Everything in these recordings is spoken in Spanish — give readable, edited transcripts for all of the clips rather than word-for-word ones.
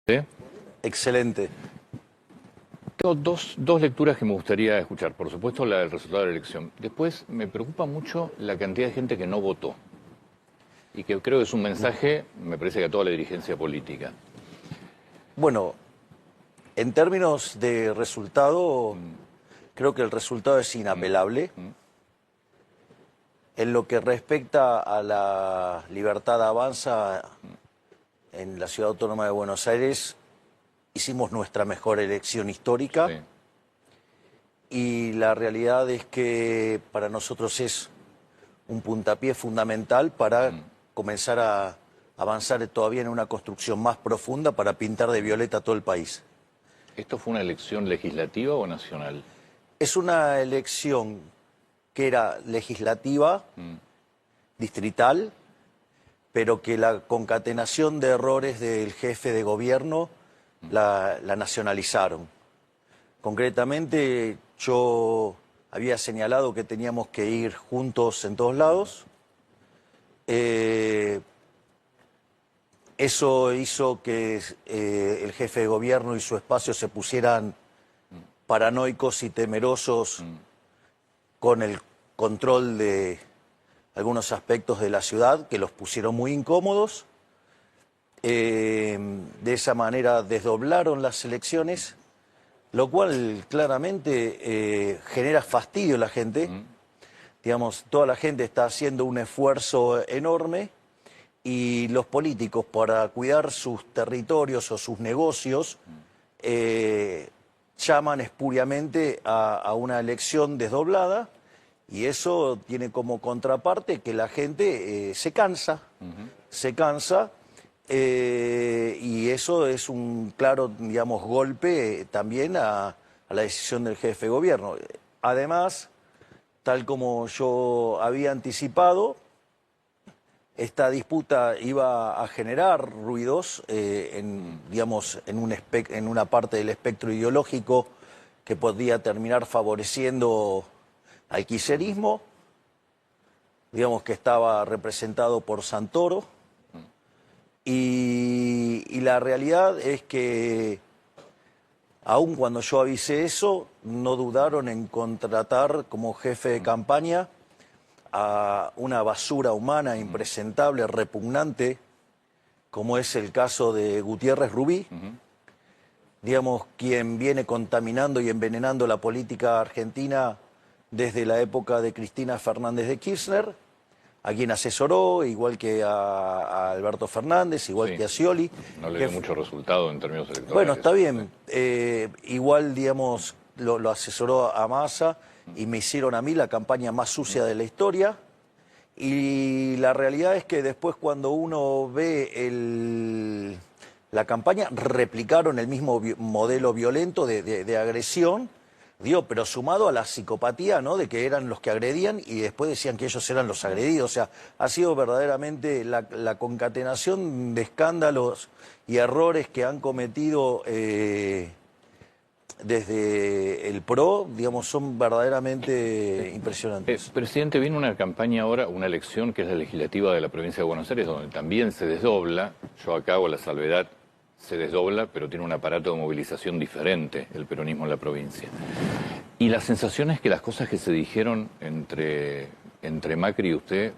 ¿Sí? Excelente. Tengo dos lecturas que me gustaría escuchar. Por supuesto, la del resultado de la elección. Después, me preocupa mucho la cantidad de gente que no votó. Y que creo que es un mensaje, me parece que a toda la dirigencia política. Bueno, en términos de resultado, creo que el resultado es inapelable. En lo que respecta a la libertad avanza en la Ciudad Autónoma de Buenos Aires, hicimos nuestra mejor elección histórica. Sí. Y la realidad es que para nosotros es un puntapié fundamental para comenzar a avanzar todavía en una construcción más profunda para pintar de violeta todo el país. ¿Esto fue una elección legislativa o nacional? Es una elección que era legislativa, distrital, pero que la concatenación de errores del jefe de gobierno la nacionalizaron. Concretamente, yo había señalado que teníamos que ir juntos en todos lados. Eso hizo que el jefe de gobierno y su espacio se pusieran paranoicos y temerosos con el control de algunos aspectos de la ciudad que los pusieron muy incómodos. De esa manera desdoblaron las elecciones, lo cual claramente genera fastidio en la gente. Digamos, toda la gente está haciendo un esfuerzo enorme y los políticos, para cuidar sus territorios o sus negocios, llaman espuriamente a una elección desdoblada, y eso tiene como contraparte que la gente se cansa, y eso es un claro, digamos, golpe también a la decisión del jefe de gobierno. Además, tal como yo había anticipado, esta disputa iba a generar ruidos digamos, en una parte del espectro ideológico que podía terminar favoreciendo al kirchnerismo, digamos, que estaba representado por Santoro. Y la realidad es que, aun cuando yo avisé eso, no dudaron en contratar como jefe de campaña a una basura humana impresentable, repugnante, como es el caso de Gutiérrez Rubí, digamos, quien viene contaminando y envenenando la política argentina desde la época de Cristina Fernández de Kirchner, a quien asesoró, igual que a Alberto Fernández, igual que a Scioli. No le dio mucho resultado en términos electorales. Bueno, está bien. Igual, digamos, lo asesoró a Massa y me hicieron a mí la campaña más sucia de la historia. Y la realidad es que después, cuando uno ve la campaña, replicaron el mismo modelo violento de agresión, digo, pero sumado a la psicopatía, ¿no?, de que eran los que agredían y después decían que ellos eran los agredidos. O sea, ha sido verdaderamente la concatenación de escándalos y errores que han cometido desde el PRO, digamos, son verdaderamente impresionantes. Presidente, viene una campaña ahora, una elección que es la legislativa de la provincia de Buenos Aires, donde también se desdobla. Yo acá hago la salvedad, se desdobla, pero tiene un aparato de movilización diferente el peronismo en la provincia. Y la sensación es que las cosas que se dijeron entre Macri y usted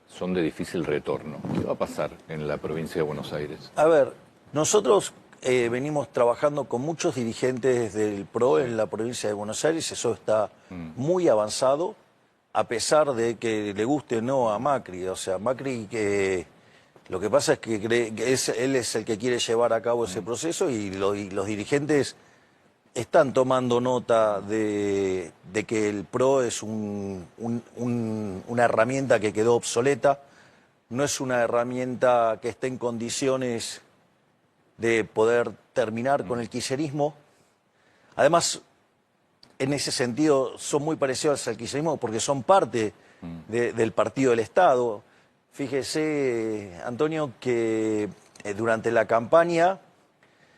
son de difícil retorno. ¿Qué va a pasar en la provincia de Buenos Aires? A ver, nosotros venimos trabajando con muchos dirigentes del PRO en la provincia de Buenos Aires. Eso está muy avanzado, a pesar de que le guste o no a Macri. O sea, Macri, lo que pasa es que cree que él es el que quiere llevar a cabo ese proceso, y los dirigentes están tomando nota de que el PRO es una herramienta que quedó obsoleta, no es una herramienta que esté en condiciones de poder terminar con el kirchnerismo. Además, en ese sentido, son muy parecidos al kirchnerismo porque son parte del partido del Estado. Fíjese, Antonio, que durante la campaña,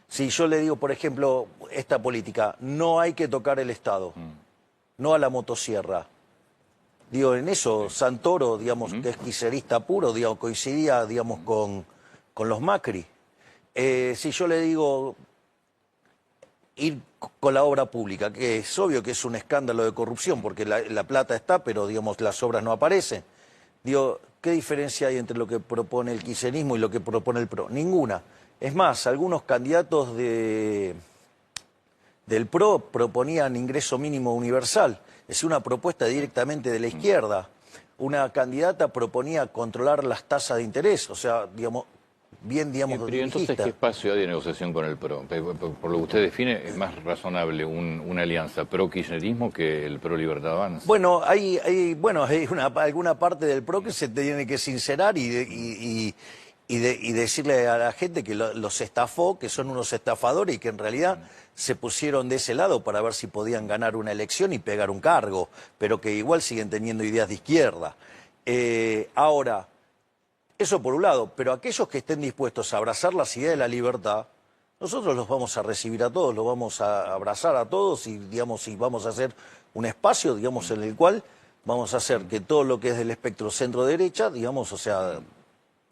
si yo le digo, por ejemplo, esta política, no hay que tocar el Estado, no a la motosierra. Digo, en eso, Santoro, digamos, que es kirchnerista puro, digamos, coincidía, digamos, con los Macri. Si yo le digo ir con la obra pública, que es obvio que es un escándalo de corrupción, porque la plata está, pero digamos las obras no aparecen. Digo, ¿qué diferencia hay entre lo que propone el kirchnerismo y lo que propone el PRO? Ninguna. Es más, algunos candidatos del PRO proponían ingreso mínimo universal. Es una propuesta directamente de la izquierda. Una candidata proponía controlar las tasas de interés, o sea, digamos, bien, digamos, Pero entonces, ¿qué espacio hay de negociación con el PRO? Por lo que usted define, es más razonable una alianza pro-kirchnerismo que el pro-Libertad Avanza. Bueno, hay alguna parte del PRO que se tiene que sincerar y decirle a la gente que los estafó, que son unos estafadores y que en realidad se pusieron de ese lado para ver si podían ganar una elección y pegar un cargo, pero que igual siguen teniendo ideas de izquierda. Ahora, eso por un lado, pero aquellos que estén dispuestos a abrazar las ideas de la libertad, nosotros los vamos a recibir a todos, los vamos a abrazar a todos y, digamos, y vamos a hacer un espacio, digamos, en el cual vamos a hacer que todo lo que es del espectro centro-derecha, digamos, o sea,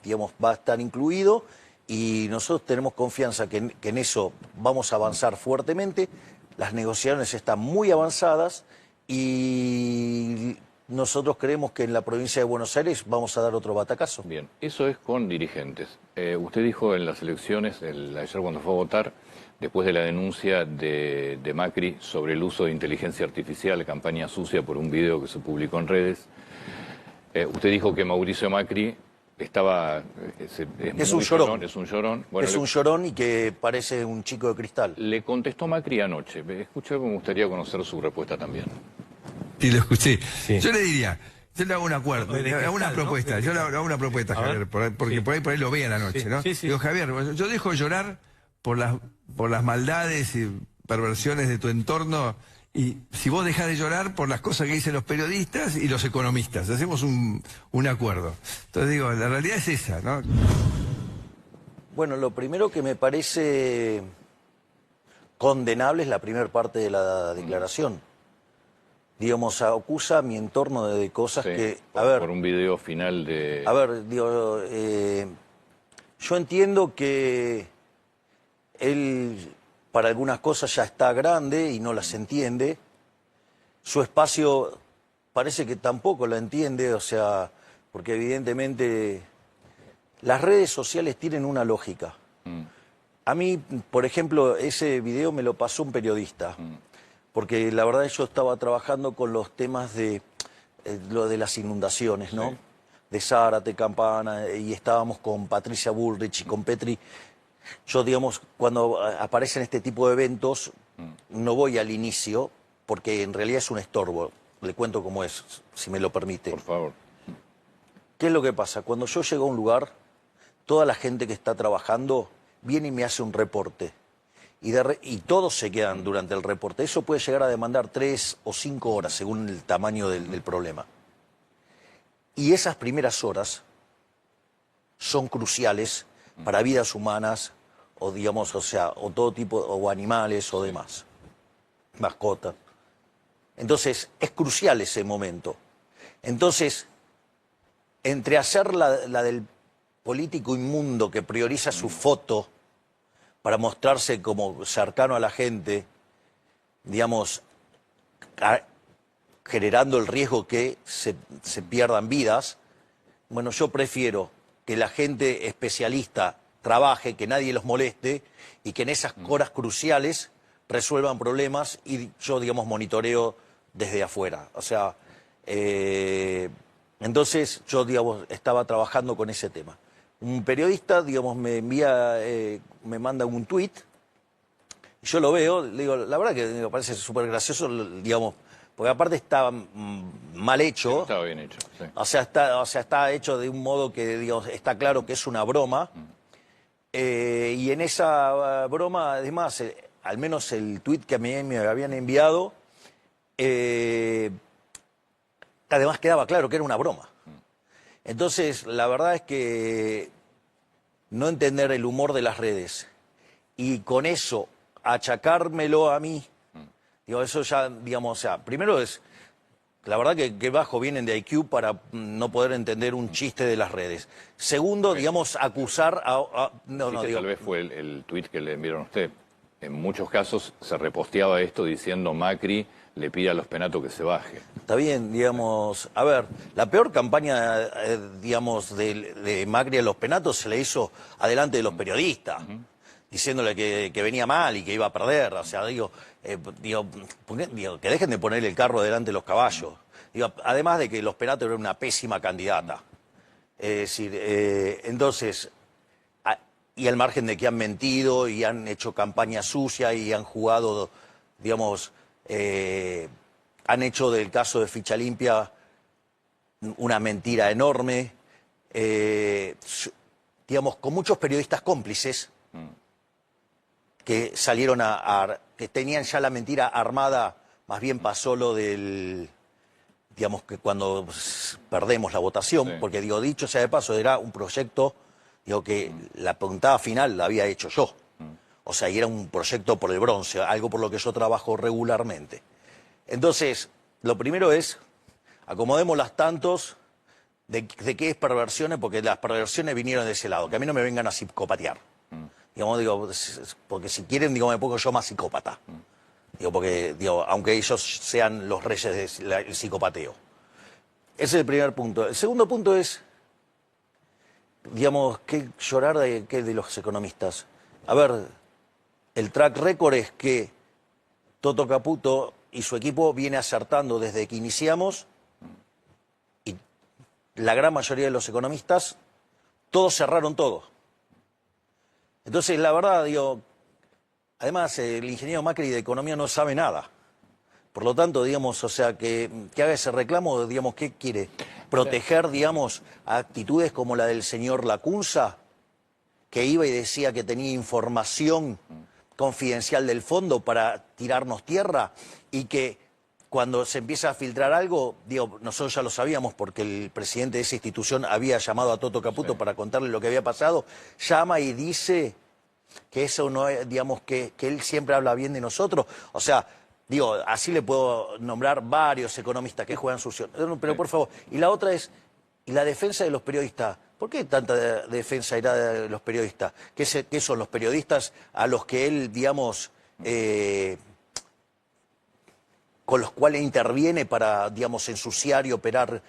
digamos, va a estar incluido y nosotros tenemos confianza que en eso vamos a avanzar fuertemente. Las negociaciones están muy avanzadas y nosotros creemos que en la provincia de Buenos Aires vamos a dar otro batacazo. Bien, eso es con dirigentes. Usted dijo en las elecciones, ayer cuando fue a votar, después de la denuncia de Macri sobre el uso de inteligencia artificial, campaña sucia por un video que se publicó en redes, usted dijo que Mauricio Macri estaba... Es un llorón. Es un llorón. Bueno, es un llorón y que parece un chico de cristal. Le contestó Macri anoche. Escuché, me gustaría conocer su respuesta también. Sí, lo escuché. Sí. Yo le diría, yo le hago un acuerdo, le hago una propuesta, ¿no? Yo le hago una propuesta, Javier, porque sí. por ahí lo vean anoche, ¿no? Sí, sí. Digo, Javier, yo dejo llorar por las maldades y perversiones de tu entorno, y si vos dejás de llorar por las cosas que dicen los periodistas y los economistas, hacemos un acuerdo. Entonces digo, la realidad es esa, ¿no? Bueno, lo primero que me parece condenable es la primera parte de la declaración. Digamos, acusa a mi entorno de cosas que... Por un video final de... A ver, digo, yo entiendo que él para algunas cosas ya está grande y no las entiende. Su espacio parece que tampoco la entiende, o sea, porque evidentemente las redes sociales tienen una lógica. A mí, por ejemplo, ese video me lo pasó un periodista. Porque la verdad yo estaba trabajando con los temas de lo de las inundaciones, ¿no? Sí. De Zárate, Campana, y estábamos con Patricia Bullrich y con Petri. Yo, digamos, cuando aparecen este tipo de eventos, no voy al inicio, porque en realidad es un estorbo. Le cuento cómo es, si me lo permite. Por favor. ¿Qué es lo que pasa? Cuando yo llego a un lugar, toda la gente que está trabajando viene y me hace un reporte. Y todos se quedan durante el reporte. Eso puede llegar a demandar 3 o 5 horas según el tamaño del problema. Y esas primeras horas son cruciales para vidas humanas o digamos, o sea, o todo tipo, o animales o demás, mascotas. Entonces, es crucial ese momento. Entonces, entre hacer la del político inmundo que prioriza su foto para mostrarse como cercano a la gente, digamos, generando el riesgo que se pierdan vidas, bueno, yo prefiero que la gente especialista trabaje, que nadie los moleste y que en esas horas cruciales resuelvan problemas y yo, digamos, monitoreo desde afuera. O sea, entonces yo, digamos, estaba trabajando con ese tema. Un periodista, digamos, me manda un tuit, yo lo veo, le digo, la verdad que me parece súper gracioso, digamos, porque aparte está mal hecho. Sí, estaba bien hecho, sí. O sea, está hecho de un modo que, digamos, está claro que es una broma. Y en esa broma, además, al menos el tuit que me habían enviado, además quedaba claro que era una broma. Entonces, la verdad es que no entender el humor de las redes y con eso achacármelo a mí, digo, eso ya, digamos, o sea, primero es la verdad que bajo vienen de IQ para no poder entender un chiste de las redes. Segundo, digamos, acusar a tal vez fue el tuit que le enviaron a usted. En muchos casos se reposteaba esto diciendo Macri le pide a los Penato que se baje. Está bien, digamos, a ver, la peor campaña, digamos, de Macri a los Penatos se le hizo adelante de los periodistas, diciéndole que venía mal y que iba a perder. O sea, digo, que dejen de poner el carro delante de los caballos. Digo, además de que los Penatos eran una pésima candidata. Es decir, entonces, y al margen de que han mentido y han hecho campaña sucia y han jugado, digamos, han hecho del caso de Ficha Limpia una mentira enorme, digamos, con muchos periodistas cómplices que salieron que tenían ya la mentira armada. Más bien pasó lo del, digamos, que cuando perdemos la votación, porque digo, dicho sea de paso, era un proyecto, digo, que la puntada final la había hecho yo. O sea, y era un proyecto por el bronce, algo por lo que yo trabajo regularmente. Entonces, lo primero es, acomodemos las tantos de qué es perversiones, porque las perversiones vinieron de ese lado, que a mí no me vengan a psicopatear. Digamos, digo, porque si quieren, digo, me pongo yo más psicópata. Digo, porque, digo, aunque ellos sean los reyes del psicopateo. Ese es el primer punto. El segundo punto es, digamos, ¿qué llorar de los economistas? A ver, el track record es que Toto Caputo y su equipo viene acertando desde que iniciamos, y la gran mayoría de los economistas, todos cerraron todo. Entonces, la verdad, digo, además, el ingeniero Macri de economía no sabe nada. Por lo tanto, digamos, o sea, que haga ese reclamo, digamos, ¿qué quiere? ¿Proteger, digamos, actitudes como la del señor Lacunza, que iba y decía que tenía información confidencial del fondo para tirarnos tierra, y que cuando se empieza a filtrar algo, digo, nosotros ya lo sabíamos porque el presidente de esa institución había llamado a Toto Caputo para contarle lo que había pasado, llama y dice que eso no es, digamos, que él siempre habla bien de nosotros? O sea, digo, así le puedo nombrar varios economistas que juegan sucio. Pero por favor, y la otra es, y la defensa de los periodistas. ¿Por qué tanta defensa irá de los periodistas? ¿Qué son los periodistas a los que él, digamos, con los cuales interviene para, digamos, ensuciar y operar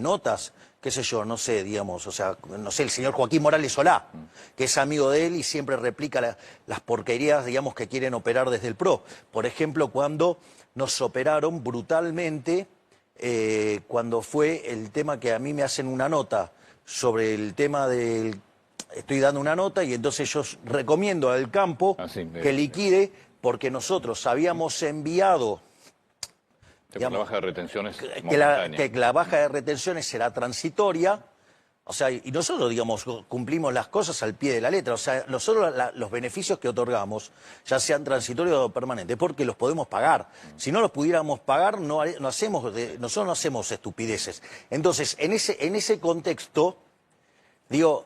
notas? Qué sé yo, no sé, digamos, o sea, no sé, el señor Joaquín Morales Solá, que es amigo de él y siempre replica las porquerías, digamos, que quieren operar desde el PRO. Por ejemplo, cuando nos operaron brutalmente, cuando fue el tema que a mí me hacen una nota sobre el tema del... Estoy dando una nota y entonces yo recomiendo al campo que liquide, porque nosotros habíamos enviado... Digamos, la baja de retenciones que la baja de retenciones será transitoria, o sea, y nosotros, digamos, cumplimos las cosas al pie de la letra. O sea, nosotros los beneficios que otorgamos, ya sean transitorios o permanentes, porque los podemos pagar. Si no los pudiéramos pagar, nosotros no hacemos estupideces. Entonces, en ese contexto, digo,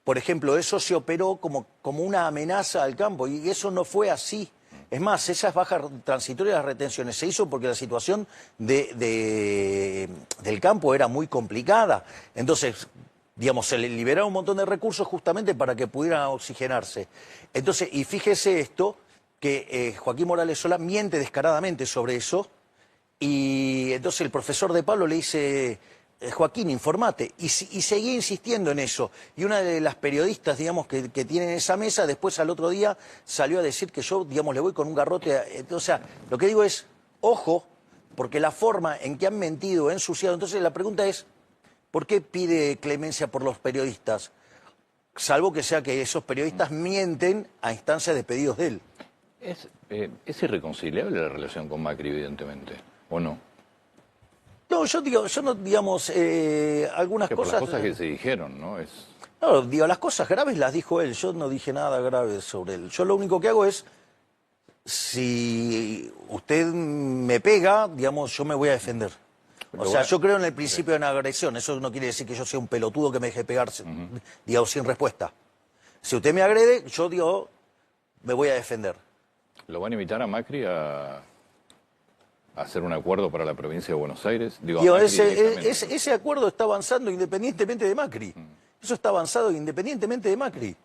por ejemplo, eso se operó como una amenaza al campo, y eso no fue así. Es más, esas bajas transitorias de las retenciones se hizo porque la situación del campo era muy complicada. Entonces, digamos, se le liberaron un montón de recursos justamente para que pudieran oxigenarse. Entonces, y fíjese esto, que Joaquín Morales Solá miente descaradamente sobre eso, y entonces el profesor de Pablo le dice... Joaquín, informate, y seguía insistiendo en eso. Y una de las periodistas, digamos, que tienen esa mesa, después al otro día salió a decir que yo, digamos, le voy con un garrote. O sea, lo que digo es, ojo, porque la forma en que han mentido, ensuciado. Entonces la pregunta es, ¿por qué pide clemencia por los periodistas? Salvo que sea que esos periodistas mienten a instancias de pedidos de él. ¿Es irreconciliable la relación con Macri, evidentemente, o no? No, yo no, digamos, algunas cosas... Por las cosas que se dijeron, ¿no? No, digo, las cosas graves las dijo él, yo no dije nada grave sobre él. Yo lo único que hago es, si usted me pega, digamos, yo me voy a defender. O sea, yo creo en el principio de una agresión, eso no quiere decir que yo sea un pelotudo que me deje pegar, digamos, sin respuesta. Si usted me agrede, yo, digo, me voy a defender. ¿Lo van a invitar a Macri a hacer un acuerdo para la provincia de Buenos Aires? Digo, ese acuerdo está avanzando independientemente de Macri. Eso está avanzado independientemente de Macri.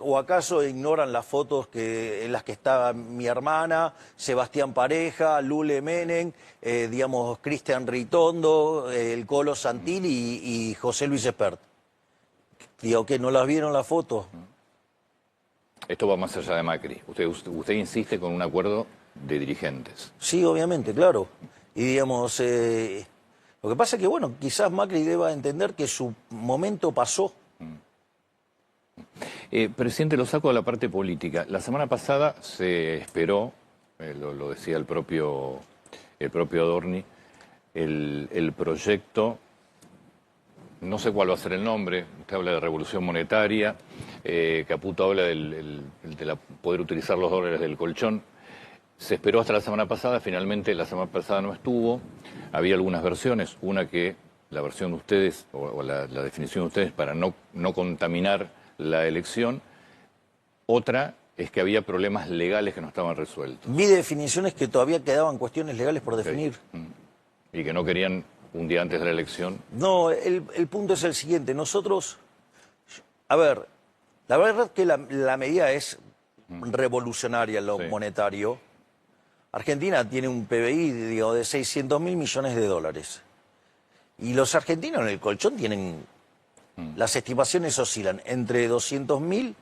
¿O acaso ignoran las fotos en las que estaba mi hermana, Sebastián Pareja, Lule Menem, Cristian Ritondo, el Colo Santilli y José Luis Espert? Digo, ¿que no las vieron las fotos? Esto va más allá de Macri. Usted insiste con un acuerdo de dirigentes. Sí, obviamente, claro. Y lo que pasa es que, bueno, quizás Macri deba entender que su momento pasó. Presidente, lo saco de la parte política. La semana pasada se esperó, lo decía el propio Adorni, el proyecto, no sé cuál va a ser el nombre, usted habla de revolución monetaria, Caputo habla de poder utilizar los dólares del colchón. Se esperó hasta la semana pasada, finalmente la semana pasada no estuvo. Había algunas versiones, una que la versión de ustedes, o la definición de ustedes para no contaminar la elección. Otra es que había problemas legales que no estaban resueltos. Mi definición es que todavía quedaban cuestiones legales por definir. Y que no querían un día antes de la elección. No, el punto es el siguiente. Nosotros, a ver, la verdad es que la medida es revolucionaria en lo monetario. Argentina tiene un PBI de 600.000 millones de dólares. Y los argentinos en el colchón tienen, las estimaciones oscilan entre 200.000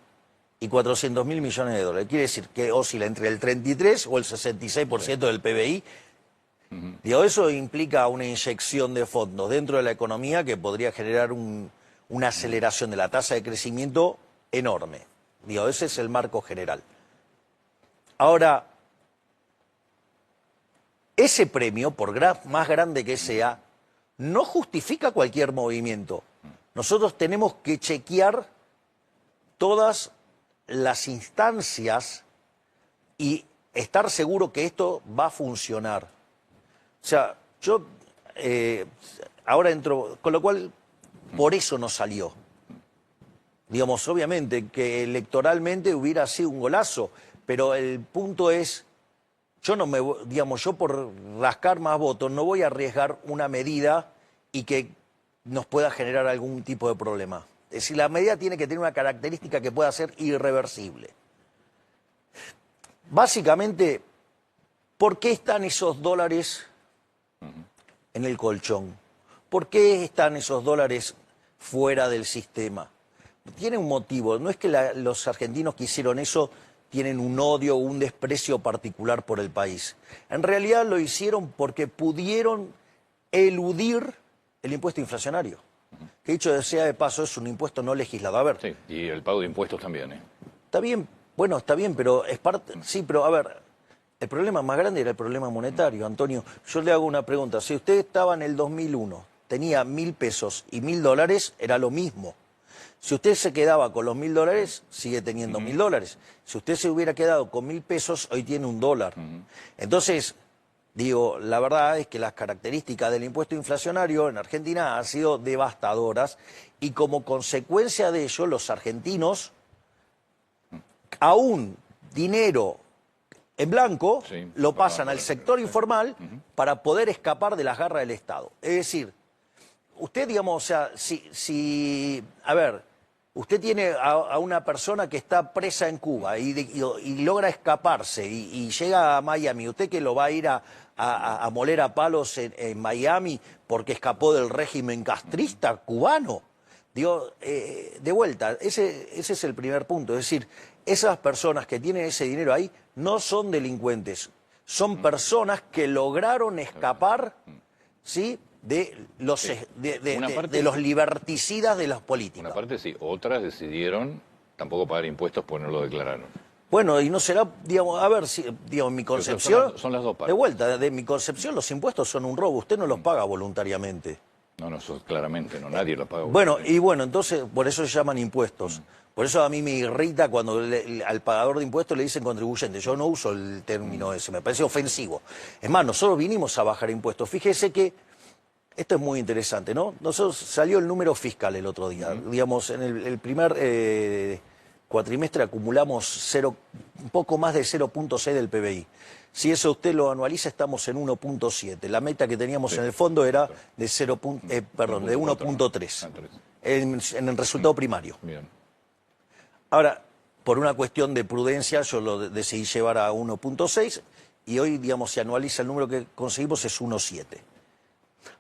y 400.000 millones de dólares. Quiere decir que oscila entre el 33 o el 66% del PBI. Eso implica una inyección de fondos dentro de la economía que podría generar una aceleración de la tasa de crecimiento enorme. Ese es el marco general. Ahora, ese premio, por más grande que sea, no justifica cualquier movimiento. Nosotros tenemos que chequear todas las instancias y estar seguro que esto va a funcionar. O sea, yo ahora entro, con lo cual, por eso no salió. Obviamente que electoralmente hubiera sido un golazo, pero el punto es, yo por rascar más votos no voy a arriesgar una medida y que nos pueda generar algún tipo de problema. Es decir, la medida tiene que tener una característica que pueda ser irreversible. Básicamente, ¿por qué están esos dólares en el colchón? ¿Por qué están esos dólares fuera del sistema? Tiene un motivo. No es que los argentinos que hicieron eso tienen un odio o un desprecio particular por el país. En realidad lo hicieron porque pudieron eludir el impuesto inflacionario. Que dicho sea de paso, es un impuesto no legislado. A ver. Sí, y el pago de impuestos también, ¿eh? Está bien, bueno, está bien, pero es parte. Sí, pero a ver, el problema más grande era el problema monetario, Antonio. Yo le hago una pregunta. Si usted estaba en el 2001, tenía 1.000 pesos y 1.000 dólares, era lo mismo. Si usted se quedaba con los 1.000 dólares, sigue teniendo 1.000 dólares. Si usted se hubiera quedado con 1.000 pesos, hoy tiene $1. Entonces, la verdad es que las características del impuesto inflacionario en Argentina han sido devastadoras y como consecuencia de ello, los argentinos, aún dinero en blanco, lo pasan al sector informal para poder escapar de las garras del Estado. Es decir, usted, a ver, usted tiene a una persona que está presa en Cuba y logra escaparse y llega a Miami, ¿usted que lo va a ir a moler a palos en Miami porque escapó del régimen castrista cubano? De vuelta, ese es el primer punto. Es decir, esas personas que tienen ese dinero ahí no son delincuentes, son personas que lograron escapar, ¿sí?, de los liberticidas de las políticas. Una parte sí, otras decidieron tampoco pagar impuestos porque no lo declararon. Bueno, y no será, a ver, en mi concepción... Son las dos partes. De vuelta, de mi concepción los impuestos son un robo, usted no los paga voluntariamente. No, eso claramente, nadie los paga voluntariamente. Bueno, entonces, por eso se llaman impuestos. Por eso a mí me irrita cuando al pagador de impuestos le dicen contribuyente. Yo no uso el término ese, me parece ofensivo. Es más, nosotros vinimos a bajar impuestos. Fíjese que esto es muy interesante, ¿no? Nosotros salió el número fiscal el otro día. En el primer cuatrimestre acumulamos un poco más de 0,6 del PBI. Si eso usted lo anualiza, estamos en 1,7. La meta que teníamos en el fondo era de 1,3 en el resultado primario. Bien. Ahora, por una cuestión de prudencia, yo lo decidí llevar a 1,6 y hoy, digamos, si anualiza el número que conseguimos es 1,7.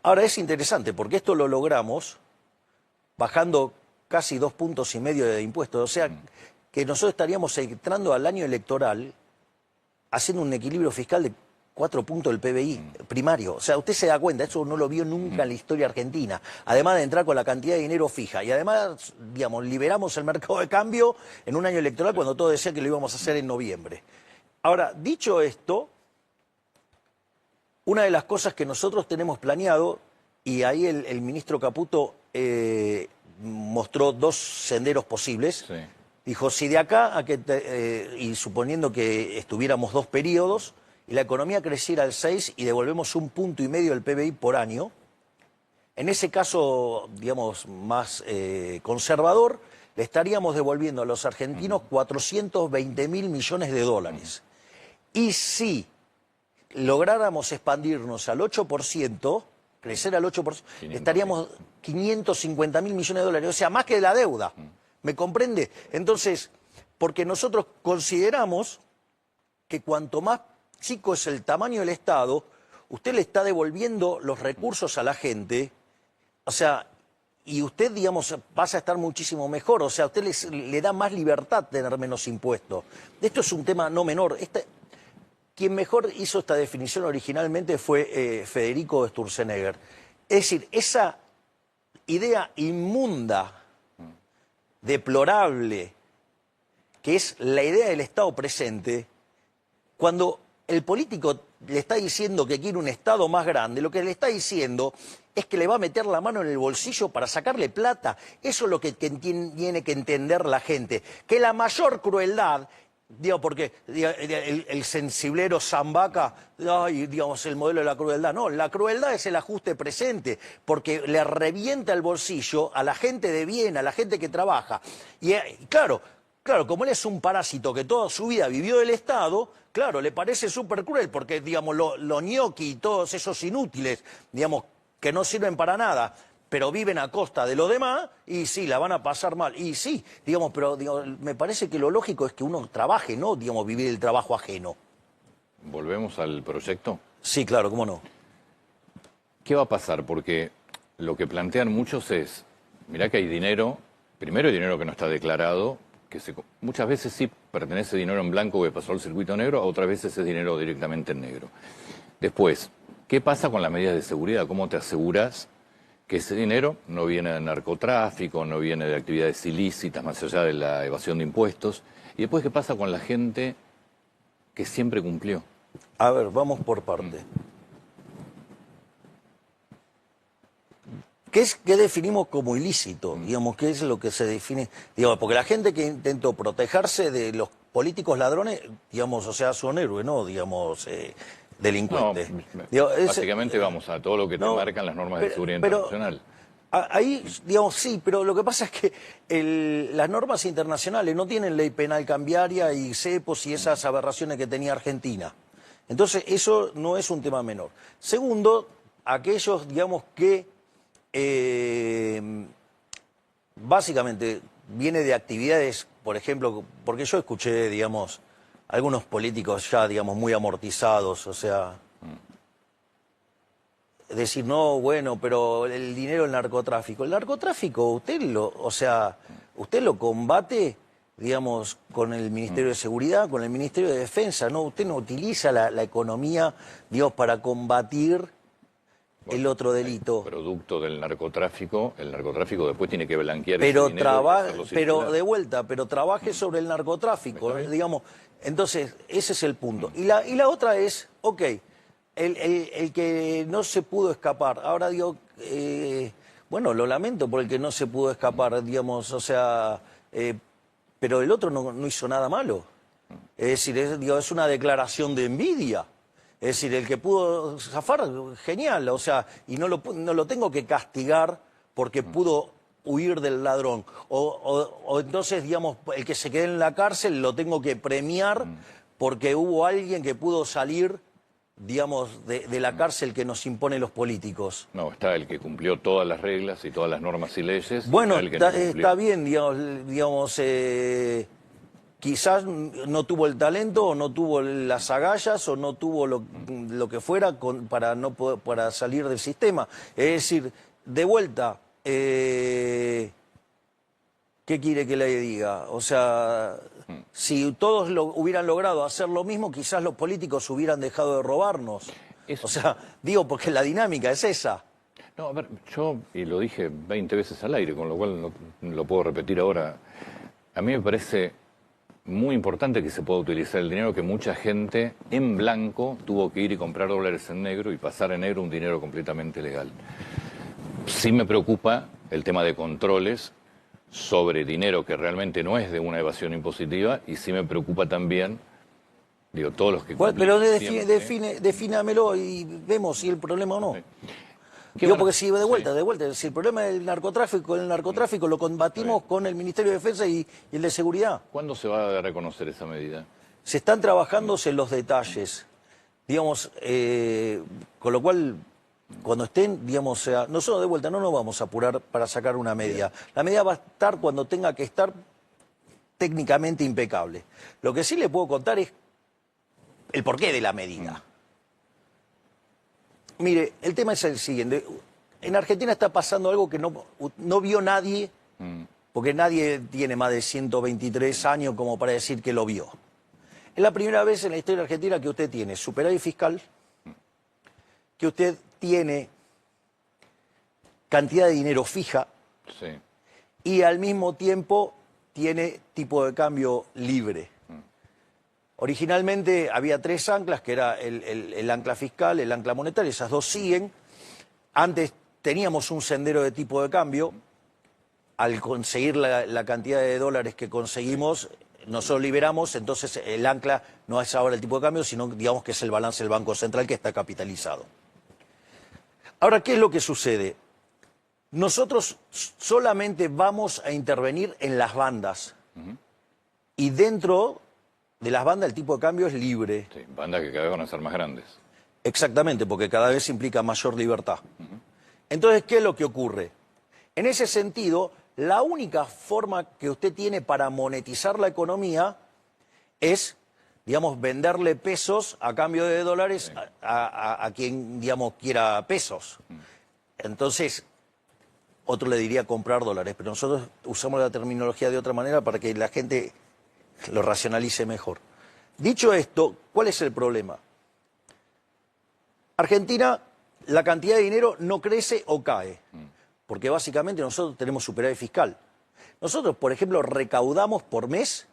Ahora, es interesante porque esto lo logramos bajando casi 2,5 puntos de impuestos. O sea, que nosotros estaríamos entrando al año electoral haciendo un equilibrio fiscal de 4 puntos del PBI primario. O sea, usted se da cuenta, eso no lo vio nunca en la historia argentina. Además de entrar con la cantidad de dinero fija. Y además, digamos, liberamos el mercado de cambio en un año electoral cuando todo decía que lo íbamos a hacer en noviembre. Ahora, dicho esto, una de las cosas que nosotros tenemos planeado, y ahí el ministro Caputo mostró 2 senderos posibles. Sí. Dijo, si de acá a y suponiendo que estuviéramos 2 periodos, y la economía creciera al 6 y devolvemos 1,5 puntos del PBI por año, en ese caso, digamos, más conservador, le estaríamos devolviendo a los argentinos 420.000 millones de dólares. Y si lográramos expandirnos al 8%, crecer al 8%, estaríamos 550.000 millones de dólares, o sea, más que la deuda. ¿Me comprende? Entonces, porque nosotros consideramos que cuanto más chico es el tamaño del Estado, usted le está devolviendo los recursos a la gente, o sea, y usted, digamos, pasa a estar muchísimo mejor, o sea, usted le da más libertad tener menos impuestos. Esto es un tema no menor. Quien mejor hizo esta definición originalmente fue Federico Sturzenegger. Es decir, esa idea inmunda, deplorable, que es la idea del Estado presente, cuando el político le está diciendo que quiere un Estado más grande, lo que le está diciendo es que le va a meter la mano en el bolsillo para sacarle plata. Eso es lo que tiene que entender la gente. Que la mayor crueldad, digo, porque el sensiblero Zambaca, digamos, el modelo de la crueldad. No, la crueldad es el ajuste presente, porque le revienta el bolsillo a la gente de bien, a la gente que trabaja. Y claro, como él es un parásito que toda su vida vivió del Estado, claro, le parece súper cruel, porque, digamos, los ñoqui y todos esos inútiles, digamos, que no sirven para nada, pero viven a costa de lo demás, y sí, la van a pasar mal. Y sí, digamos, pero me parece que lo lógico es que uno trabaje, no, digamos, vivir el trabajo ajeno. ¿Volvemos al proyecto? Sí, claro, cómo no. ¿Qué va a pasar? Porque lo que plantean muchos es, mirá que hay dinero, primero hay dinero que no está declarado, que muchas veces sí pertenece dinero en blanco que pasó al circuito negro, a otras veces es dinero directamente en negro. Después, ¿qué pasa con las medidas de seguridad? ¿Cómo te aseguras que ese dinero no viene de narcotráfico, no viene de actividades ilícitas, más allá de la evasión de impuestos? Y después, ¿qué pasa con la gente que siempre cumplió? A ver, vamos por parte. ¿Qué definimos como ilícito? Digamos, ¿qué es lo que se define? Digamos, porque la gente que intentó protegerse de los políticos ladrones, digamos, o sea, son héroes, ¿no? Digamos, delincuentes. No, básicamente vamos a todo lo que te marcan las normas de seguridad internacional. Ahí, digamos, sí, pero lo que pasa es que las normas internacionales no tienen ley penal cambiaria y cepos y esas aberraciones que tenía Argentina. Entonces, eso no es un tema menor. Segundo, aquellos, digamos, que básicamente viene de actividades, por ejemplo, porque yo escuché, digamos, algunos políticos ya, digamos, muy amortizados, o sea, decir, no, bueno, pero el dinero del narcotráfico. El narcotráfico, usted lo combate, digamos, con el Ministerio de Seguridad, con el Ministerio de Defensa, ¿no? Usted no utiliza la economía, digamos, para combatir el otro delito. Producto del narcotráfico, el narcotráfico después tiene que blanquear pero ese dinero. Pero trabaje sobre el narcotráfico, digamos. Entonces, ese es el punto. Y la otra es, ok, el que no se pudo escapar. Ahora digo, bueno, lo lamento por el que no se pudo escapar, digamos, o sea, pero el otro no hizo nada malo. Es decir, es una declaración de envidia. Es decir, el que pudo zafar, genial, o sea, y no lo tengo que castigar porque pudo huir del ladrón. O entonces, digamos, el que se quede en la cárcel lo tengo que premiar porque hubo alguien que pudo salir, digamos, de la cárcel que nos imponen los políticos. No, está el que cumplió todas las reglas y todas las normas y leyes. Bueno, el que no está bien, digamos quizás no tuvo el talento o no tuvo las agallas o no tuvo lo que fuera para salir del sistema. Es decir, de vuelta, ¿qué quiere que le diga? O sea, si todos hubieran logrado hacer lo mismo, quizás los políticos hubieran dejado de robarnos. O sea, digo, porque la dinámica es esa. No, a ver, yo, y lo dije 20 veces al aire, con lo cual no lo puedo repetir ahora, a mí me parece muy importante que se pueda utilizar el dinero que mucha gente en blanco tuvo que ir y comprar dólares en negro y pasar en negro un dinero completamente legal. Sí me preocupa el tema de controles sobre dinero que realmente no es de una evasión impositiva y sí me preocupa también, digo, todos los que... Pero defínemelo y vemos si el problema o no. Digo, porque si de vuelta, si el problema es el narcotráfico lo combatimos con el Ministerio de Defensa y el de Seguridad. ¿Cuándo se va a reconocer esa medida? Se están trabajándose los detalles, digamos, con lo cual, cuando estén, digamos, nosotros de vuelta no nos vamos a apurar para sacar una medida. La medida va a estar cuando tenga que estar técnicamente impecable. Lo que sí le puedo contar es el porqué de la medida. Mire, el tema es el siguiente. En Argentina está pasando algo que no vio nadie, porque nadie tiene más de 123 años como para decir que lo vio. Es la primera vez en la historia argentina que usted tiene superávit fiscal, que usted tiene cantidad de dinero fija y al mismo tiempo tiene tipo de cambio libre. Originalmente había 3 anclas, que era el ancla fiscal, el ancla monetaria, esas dos siguen. Antes teníamos un sendero de tipo de cambio. Al conseguir la cantidad de dólares que conseguimos, nosotros liberamos, entonces el ancla no es ahora el tipo de cambio, sino digamos que es el balance del Banco Central que está capitalizado. Ahora, ¿qué es lo que sucede? Nosotros solamente vamos a intervenir en las bandas. Y dentro de las bandas el tipo de cambio es libre. Sí, bandas que cada vez van a ser más grandes. Exactamente, porque cada vez implica mayor libertad. Entonces, ¿qué es lo que ocurre? En ese sentido, la única forma que usted tiene para monetizar la economía es, digamos, venderle pesos a cambio de dólares a quien, digamos, quiera pesos. Entonces, otro le diría comprar dólares, pero nosotros usamos la terminología de otra manera para que la gente lo racionalice mejor. Dicho esto, ¿cuál es el problema? Argentina, la cantidad de dinero no crece o cae, porque básicamente nosotros tenemos superávit fiscal. Nosotros, por ejemplo, recaudamos por mes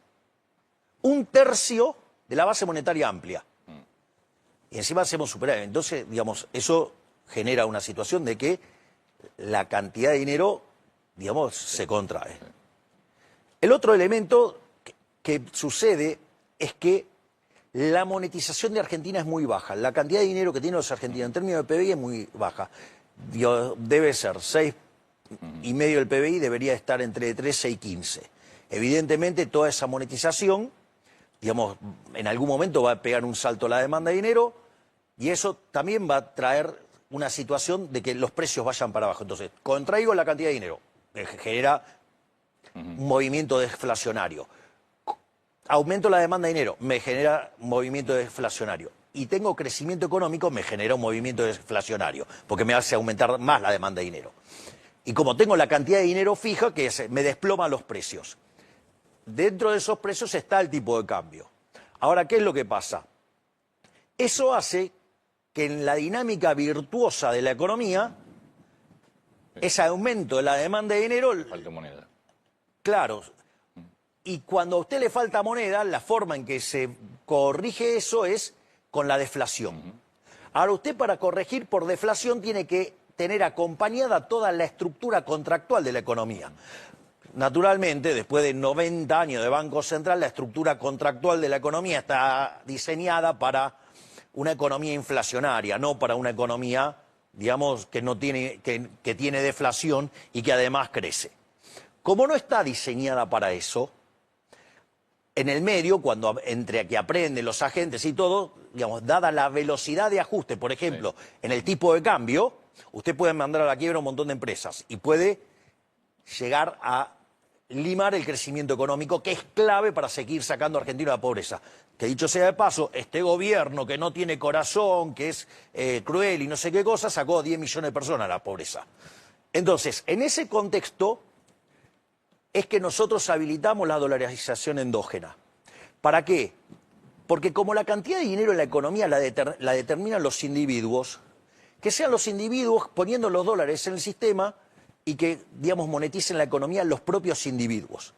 1/3 de la base monetaria amplia. Y encima hacemos superávit. Entonces, digamos, eso genera una situación de que la cantidad de dinero, digamos, se contrae. El otro elemento que sucede es que la monetización de Argentina es muy baja. La cantidad de dinero que tienen los argentinos en términos de PBI es muy baja. Debe ser 6,5 del PBI, debería estar entre 13 y 15. Evidentemente, toda esa monetización, digamos, en algún momento va a pegar un salto a la demanda de dinero y eso también va a traer una situación de que los precios vayan para abajo. Entonces, contraigo la cantidad de dinero, que genera un movimiento deflacionario. Aumento la demanda de dinero, me genera un movimiento deflacionario. Y tengo crecimiento económico, me genera un movimiento deflacionario, porque me hace aumentar más la demanda de dinero. Y como tengo la cantidad de dinero fija, que me desploma los precios. Dentro de esos precios está el tipo de cambio. Ahora, ¿qué es lo que pasa? Eso hace que en la dinámica virtuosa de la economía, ese aumento de la demanda de dinero... Falta moneda. Claro. Y cuando a usted le falta moneda, la forma en que se corrige eso es con la deflación. Ahora, usted para corregir por deflación tiene que tener acompañada toda la estructura contractual de la economía. Naturalmente, después de 90 años de Banco Central, la estructura contractual de la economía está diseñada para una economía inflacionaria, no para una economía, digamos, que no tiene, que tiene deflación y que además crece. Como no está diseñada para eso, en el medio, cuando entre que aprenden los agentes y todo, digamos, dada la velocidad de ajuste, por ejemplo, en el tipo de cambio, usted puede mandar a la quiebra un montón de empresas y puede llegar a limar el crecimiento económico, que es clave para seguir sacando a Argentina de la pobreza. Que dicho sea de paso, este gobierno que no tiene corazón, que es cruel y no sé qué cosa, sacó a 10 millones de personas de la pobreza. Entonces, en ese contexto es que nosotros habilitamos la dolarización endógena. ¿Para qué? Porque como la cantidad de dinero en la economía la determinan los individuos, que sean los individuos poniendo los dólares en el sistema y que, digamos, moneticen la economía los propios individuos.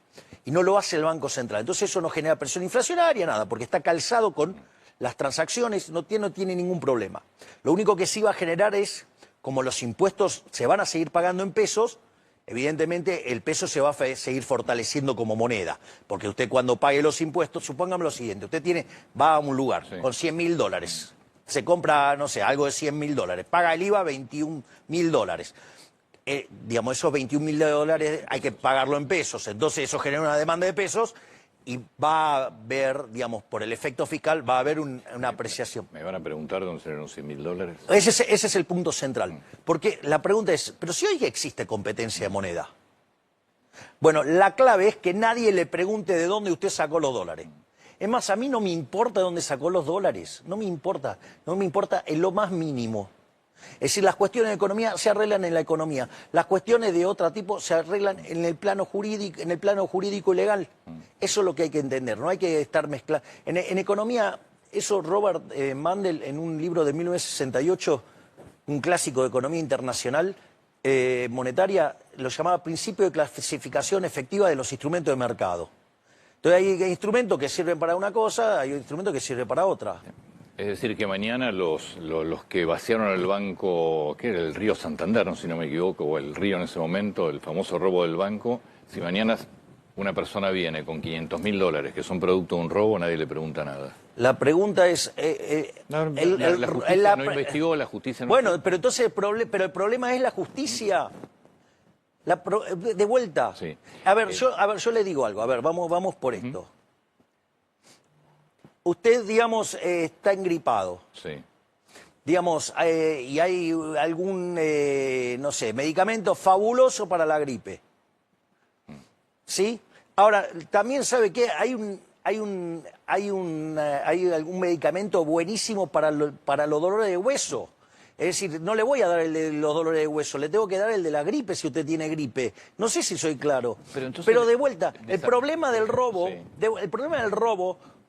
Y no lo hace el Banco Central. Entonces eso no genera presión inflacionaria, nada, porque está calzado con las transacciones, no tiene ningún problema. Lo único que sí va a generar es, como los impuestos se van a seguir pagando en pesos, evidentemente el peso se va a seguir fortaleciendo como moneda, porque usted cuando pague los impuestos, supóngame lo siguiente, usted va a un lugar con $100.000, se compra, no sé, algo de $100.000, paga el IVA $21.000. Digamos, esos $21.000 hay que pagarlo en pesos, entonces eso genera una demanda de pesos y va a haber, digamos, por el efecto fiscal, va a haber una apreciación. Me van a preguntar dónde serán los $100.000. Ese es el punto central. Porque la pregunta es, ¿pero si hoy existe competencia de moneda? Bueno, la clave es que nadie le pregunte de dónde usted sacó los dólares. Es más, a mí no me importa dónde sacó los dólares. No me importa en lo más mínimo. Es decir, las cuestiones de economía se arreglan en la economía. Las cuestiones de otro tipo se arreglan en el plano jurídico y legal. Eso es lo que hay que entender, no hay que estar mezclando. En economía, eso Robert Mandel, en un libro de 1968, un clásico de economía internacional monetaria, lo llamaba principio de clasificación efectiva de los instrumentos de mercado. Entonces hay instrumentos que sirven para una cosa, hay instrumentos que sirven para otra. Es decir, que mañana los que vaciaron el banco, ¿qué era? El Río Santander, no, si no me equivoco, o el Río en ese momento, el famoso robo del banco, si mañana una persona viene con $500.000 que son producto de un robo, nadie le pregunta nada. La pregunta es... la justicia no investigó, la justicia no... Bueno, pero entonces el problema es la justicia. De vuelta. Sí. A ver, yo le digo algo. A ver, vamos por esto. Usted, digamos, está engripado. Sí. Digamos, y hay algún, no sé, medicamento fabuloso para la gripe. ¿Sí? Ahora, también sabe que hay algún medicamento buenísimo para los dolores de hueso. Es decir, no le voy a dar el de los dolores de hueso, le tengo que dar el de la gripe si usted tiene gripe. No sé si soy claro. Pero de vuelta, el problema del robo,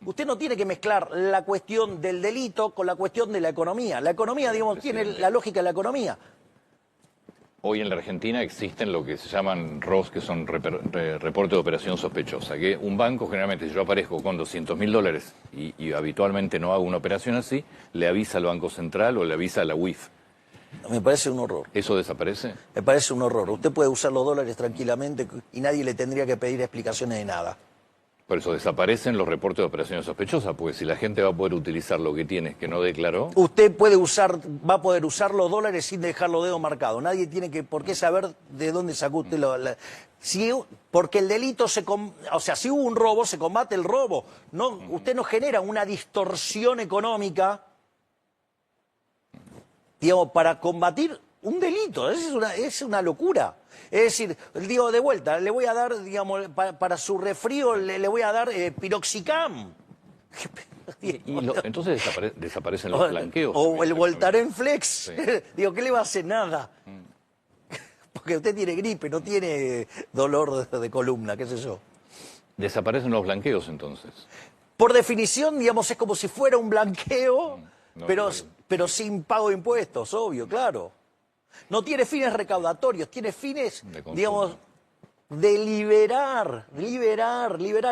usted no tiene que mezclar la cuestión del delito con la cuestión de la economía. La economía, digamos, tiene la lógica de la economía. Hoy en la Argentina existen lo que se llaman ROS, que son reporte de operación sospechosa, que un banco, generalmente, si yo aparezco con $200.000 y habitualmente no hago una operación así, le avisa al Banco Central o le avisa a la UIF. Me parece un horror. ¿Eso desaparece? Me parece un horror. Usted puede usar los dólares tranquilamente y nadie le tendría que pedir explicaciones de nada. Por eso desaparecen los reportes de operaciones sospechosas, porque si la gente va a poder utilizar lo que tiene que no declaró... Usted va a poder usar los dólares sin dejar los dedos marcados. Nadie tiene por qué saber de dónde sacó usted porque el delito o sea, si hubo un robo, se combate el robo. No, usted no genera una distorsión económica, digamos, para combatir un delito. Es una locura. Es decir, digo, de vuelta, le voy a dar, digamos, para su resfrío, le voy a dar piroxicam. Entonces desaparecen los blanqueos. O el Voltaren Flex. Sí. Digo, ¿qué le va a hacer? Nada. Porque usted tiene gripe, no tiene dolor de columna, qué sé yo. Desaparecen los blanqueos, entonces. Por definición, digamos, es como si fuera un blanqueo, pero sin pago de impuestos, obvio, claro. No tiene fines recaudatorios, tiene fines, digamos, de liberar,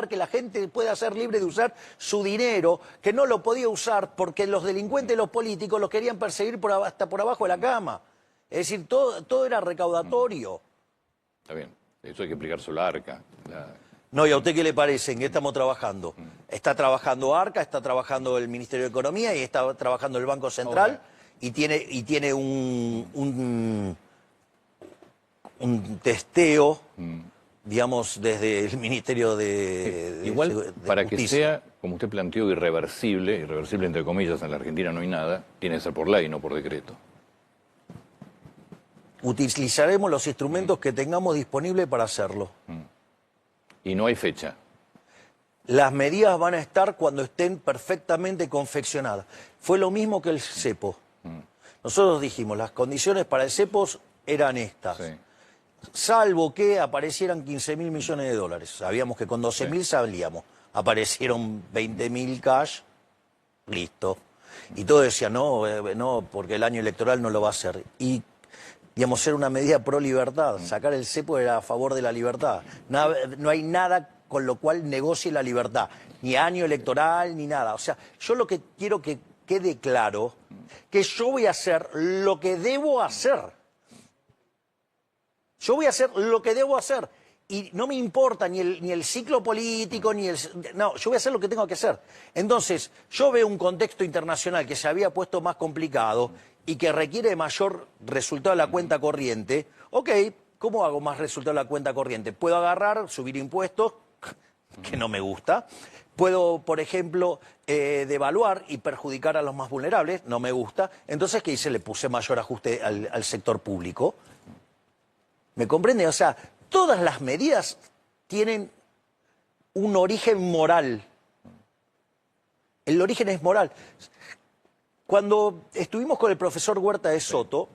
que la gente pueda ser libre de usar su dinero, que no lo podía usar porque los delincuentes y los políticos los querían perseguir hasta por abajo de la cama. Es decir, todo era recaudatorio. Está bien, eso hay que explicárselo a Arca. No, ¿y a usted qué le parece? ¿En qué estamos trabajando? Está trabajando Arca, está trabajando el Ministerio de Economía y está trabajando el Banco Central. Y tiene un testeo digamos, desde el Ministerio Igual, para que Justicia. sea, como usted planteó, irreversible entre comillas, en la Argentina no hay nada, tiene que ser por ley, no por decreto. Utilizaremos los instrumentos que tengamos disponibles para hacerlo. Y no hay fecha. Las medidas van a estar cuando estén perfectamente confeccionadas. Fue lo mismo que el cepo. Nosotros dijimos, las condiciones para el cepo eran estas. Sí. Salvo que aparecieran 15.000 millones de dólares. Sabíamos que con 12.000 salíamos. Aparecieron 20.000 cash, listo. Y todos decían, no, porque el año electoral no lo va a hacer. Y, digamos, era una medida pro libertad. Sacar el cepo era a favor de la libertad. No hay nada con lo cual negocie la libertad. Ni año electoral, ni nada. O sea, yo lo que quiero que quede claro, que yo voy a hacer lo que debo hacer. Yo voy a hacer lo que debo hacer. Y no me importa ni el ciclo político, ni el... No, yo voy a hacer lo que tengo que hacer. Entonces, yo veo un contexto internacional que se había puesto más complicado y que requiere mayor resultado de la cuenta corriente. Ok, ¿cómo hago más resultado de la cuenta corriente? Puedo agarrar, subir impuestos, que no me gusta. Puedo, por ejemplo, devaluar y perjudicar a los más vulnerables, no me gusta. Entonces, ¿qué hice? Le puse mayor ajuste al sector público. ¿Me comprende? O sea, todas las medidas tienen un origen moral. El origen es moral. Cuando estuvimos con el profesor Huerta de Soto,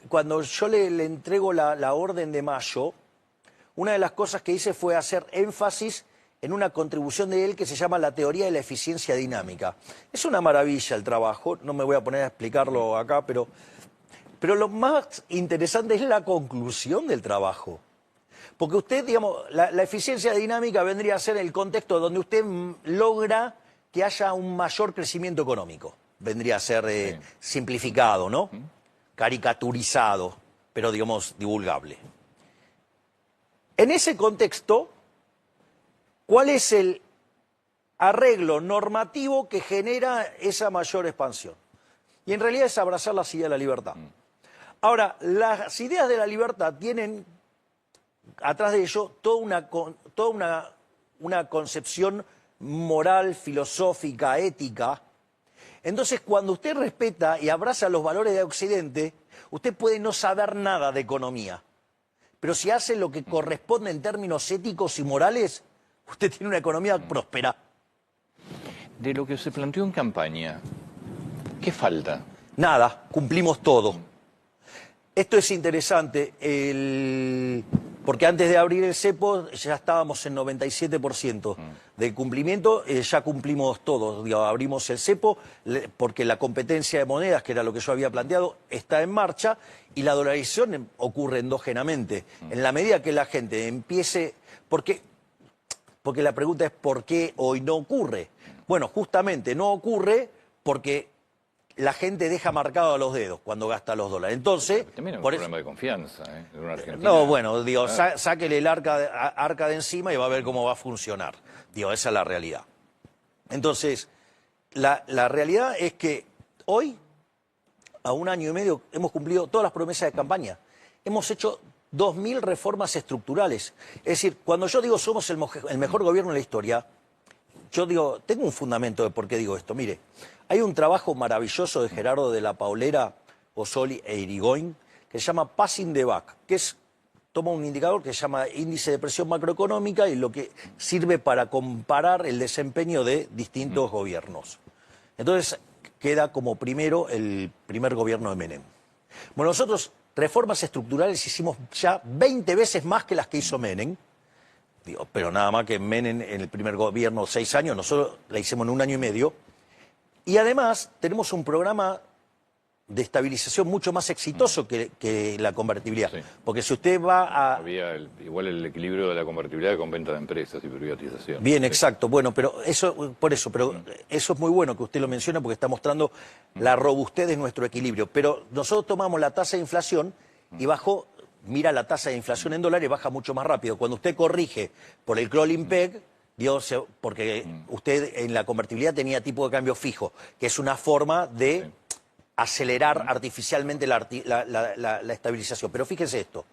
cuando yo le entrego la orden de mayo, una de las cosas que hice fue hacer énfasis en una contribución de él que se llama la teoría de la eficiencia dinámica. Es una maravilla el trabajo, no me voy a poner a explicarlo acá, pero lo más interesante es la conclusión del trabajo. Porque usted, digamos, la eficiencia dinámica vendría a ser el contexto donde usted logra que haya un mayor crecimiento económico. Vendría a ser simplificado, ¿no? Caricaturizado, pero, digamos, divulgable. En ese contexto, ¿cuál es el arreglo normativo que genera esa mayor expansión? Y en realidad es abrazar las ideas de la libertad. Ahora, las ideas de la libertad tienen atrás de ello toda una concepción moral, filosófica, ética. Entonces, cuando usted respeta y abraza los valores de Occidente, usted puede no saber nada de economía. Pero si hace lo que corresponde en términos éticos y morales, usted tiene una economía próspera. De lo que se planteó en campaña, ¿qué falta? Nada, cumplimos todo. Esto es interesante, porque antes de abrir el cepo ya estábamos en 97% de cumplimiento, ya cumplimos todo. Digo, abrimos el cepo porque la competencia de monedas, que era lo que yo había planteado, está en marcha y la dolarización ocurre endógenamente. En la medida que la gente empiece... Porque la pregunta es ¿por qué hoy no ocurre? Bueno, justamente no ocurre porque la gente deja marcado a los dedos cuando gasta los dólares. Entonces... También es un problema de confianza, en una Argentina. No, bueno, digo, sáquele el arca de encima y va a ver cómo va a funcionar. Digo, esa es la realidad. Entonces, la realidad es que hoy, a un año y medio, hemos cumplido todas las promesas de campaña. Hemos hecho 2.000 reformas estructurales. Es decir, cuando yo digo somos el mejor gobierno de la historia, yo digo, tengo un fundamento de por qué digo esto. Mire, hay un trabajo maravilloso de Gerardo de la Paulera, Osoli e Irigoyen, que se llama Passing the Buck, que toma un indicador que se llama índice de presión macroeconómica y lo que sirve para comparar el desempeño de distintos gobiernos. Entonces queda como primero el primer gobierno de Menem. Bueno, nosotros reformas estructurales hicimos ya 20 veces más que las que hizo Menem, pero nada más que Menem en el primer gobierno 6 años, nosotros la hicimos en un año y medio. Y además tenemos un programa de estabilización mucho más exitoso que la convertibilidad. Sí. Porque si usted va a... Había igual el equilibrio de la convertibilidad con venta de empresas y privatización. Bien, sí. Exacto. Bueno, pero eso es muy bueno que usted lo menciona porque está mostrando la robustez de nuestro equilibrio. Pero nosotros tomamos la tasa de inflación y bajó, mira la tasa de inflación en dólares, baja mucho más rápido. Cuando usted corrige por el crawling peg, porque usted en la convertibilidad tenía tipo de cambio fijo, que es una forma de acelerar artificialmente la estabilización. Pero fíjese esto,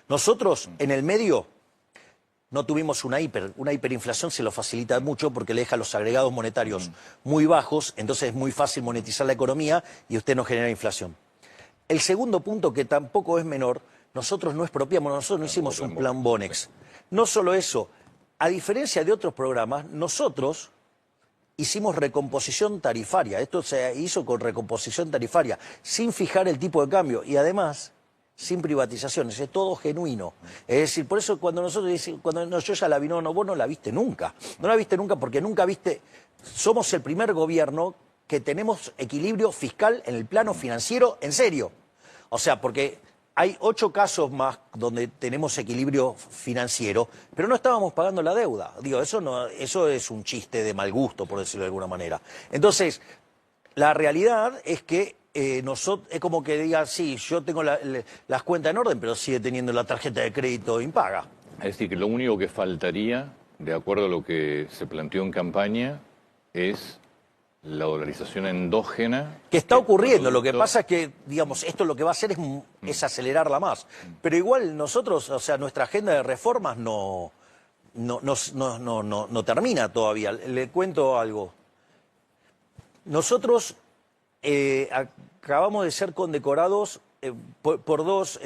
Nosotros, en el medio, no tuvimos una hiperinflación se lo facilita mucho porque le deja los agregados monetarios muy bajos, entonces es muy fácil monetizar la economía y usted no genera inflación. El segundo punto, que tampoco es menor, nosotros no expropiamos, nosotros no hicimos un plan Bonex. No solo eso, a diferencia de otros programas, nosotros hicimos recomposición tarifaria. Esto se hizo con recomposición tarifaria, sin fijar el tipo de cambio y además sin privatizaciones, es todo genuino. Es decir, por eso cuando nosotros decimos, yo ya la vi, no, vos no la viste nunca. No la viste nunca porque nunca viste, somos el primer gobierno que tenemos equilibrio fiscal en el plano financiero, en serio. O sea, porque hay 8 casos más donde tenemos equilibrio financiero, pero no estábamos pagando la deuda. Digo, eso es un chiste de mal gusto, por decirlo de alguna manera. Entonces, la realidad es que nosotros, es como que diga, sí, yo tengo las cuentas en orden, pero sigue teniendo la tarjeta de crédito impaga. Es decir, que lo único que faltaría, de acuerdo a lo que se planteó en campaña, es la dolarización endógena. Que está ocurriendo, lo que pasa es que, digamos, esto lo que va a hacer es acelerarla más. Pero igual nosotros, o sea, nuestra agenda de reformas no termina todavía. Le cuento algo. Nosotros acabamos de ser condecorados por dos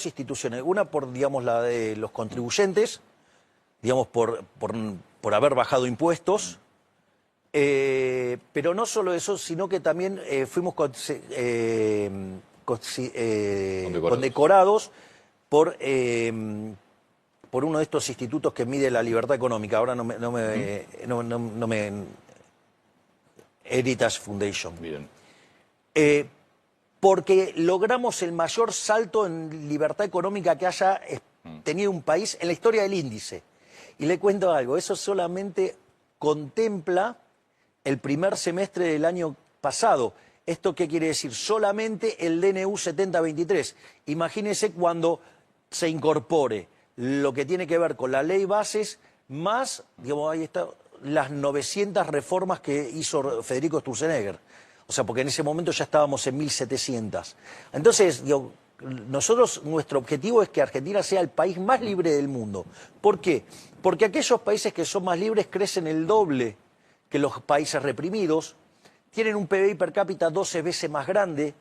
instituciones. Una por, digamos, la de los contribuyentes, digamos, por haber bajado impuestos. Pero no solo eso, sino que también fuimos condecorados por uno de estos institutos que mide la libertad económica. Ahora no me Heritage Foundation. Bien. Porque logramos el mayor salto en libertad económica que haya tenido un país en la historia del índice. Y le cuento algo, eso solamente contempla el primer semestre del año pasado. ¿Esto qué quiere decir? Solamente el DNU 7023. Imagínese cuando se incorpore lo que tiene que ver con la ley bases, más, digamos, ahí está, las 900 reformas que hizo Federico Sturzenegger. O sea, porque en ese momento ya estábamos en 1700. Entonces, digo, nosotros, nuestro objetivo es que Argentina sea el país más libre del mundo. ¿Por qué? Porque aquellos países que son más libres crecen el doble que los países reprimidos, tienen un PBI per cápita 12 veces más grande,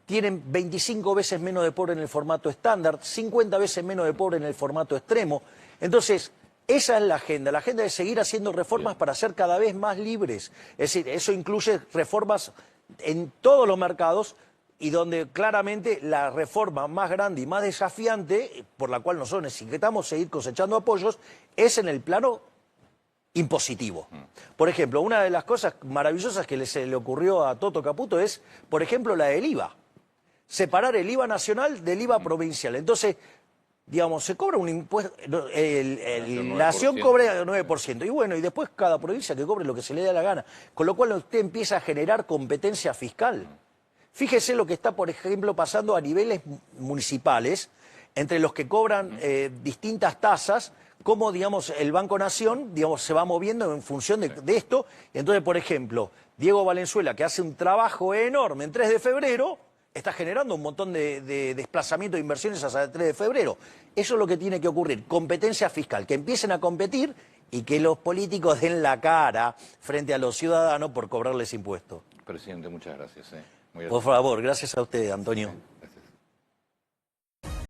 tienen 25 veces menos de pobre en el formato estándar, 50 veces menos de pobre en el formato extremo. Entonces, esa es la agenda es seguir haciendo reformas para ser cada vez más libres. Es decir, eso incluye reformas en todos los mercados y donde claramente la reforma más grande y más desafiante, por la cual nosotros necesitamos seguir cosechando apoyos, es en el plano impositivo. Por ejemplo, una de las cosas maravillosas que se le ocurrió a Toto Caputo es, por ejemplo, la del IVA. Separar el IVA nacional del IVA provincial. Entonces, digamos, se cobra un impuesto, la nación cobra el 9%. Y bueno, y después cada provincia que cobre lo que se le dé la gana. Con lo cual usted empieza a generar competencia fiscal. Fíjese lo que está, por ejemplo, pasando a niveles municipales, entre los que cobran distintas tasas, cómo, digamos, el Banco Nación, digamos, se va moviendo en función de esto. Y entonces, por ejemplo, Diego Valenzuela, que hace un trabajo enorme en 3 de febrero, está generando un montón de desplazamiento de inversiones hasta el 3 de febrero. Eso es lo que tiene que ocurrir, competencia fiscal, que empiecen a competir y que los políticos den la cara frente a los ciudadanos por cobrarles impuestos. Presidente, muchas gracias. Por favor, gracias a usted, Antonio.